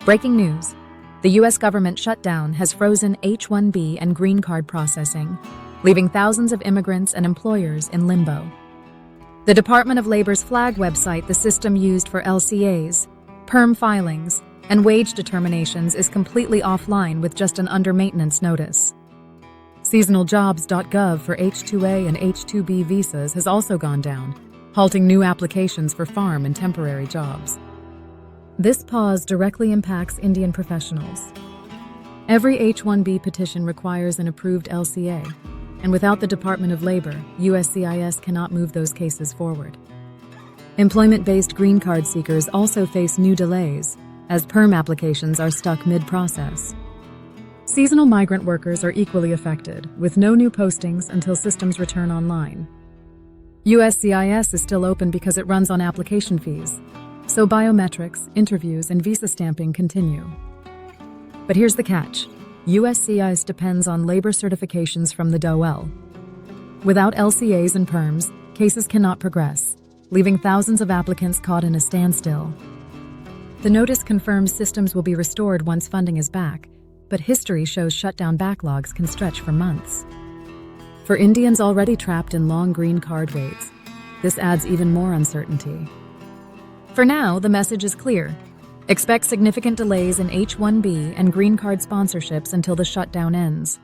Breaking news. The U.S. government shutdown has frozen H-1B and green card processing, leaving thousands of immigrants and employers in limbo. The Department of Labor's flag website, the system used for LCAs, PERM filings, and wage determinations, is completely offline with just an under-maintenance notice. SeasonalJobs.gov for H-2A and H-2B visas has also gone down, halting new applications for farm and temporary jobs. This pause directly impacts Indian professionals. Every H-1B petition requires an approved LCA, and without the Department of Labor, USCIS cannot move those cases forward. Employment-based green card seekers also face new delays, as PERM applications are stuck mid-process. Seasonal migrant workers are equally affected, with no new postings until systems return online. USCIS is still open because it runs on application fees, so biometrics, interviews, and visa stamping continue. But here's the catch. USCIS depends on labor certifications from the DOL. Without LCAs and PERMs, cases cannot progress, leaving thousands of applicants caught in a standstill. The notice confirms systems will be restored once funding is back, but history shows shutdown backlogs can stretch for months. For Indians already trapped in long green card waits, this adds even more uncertainty. For now, the message is clear. Expect significant delays in H-1B and green card sponsorships until the shutdown ends.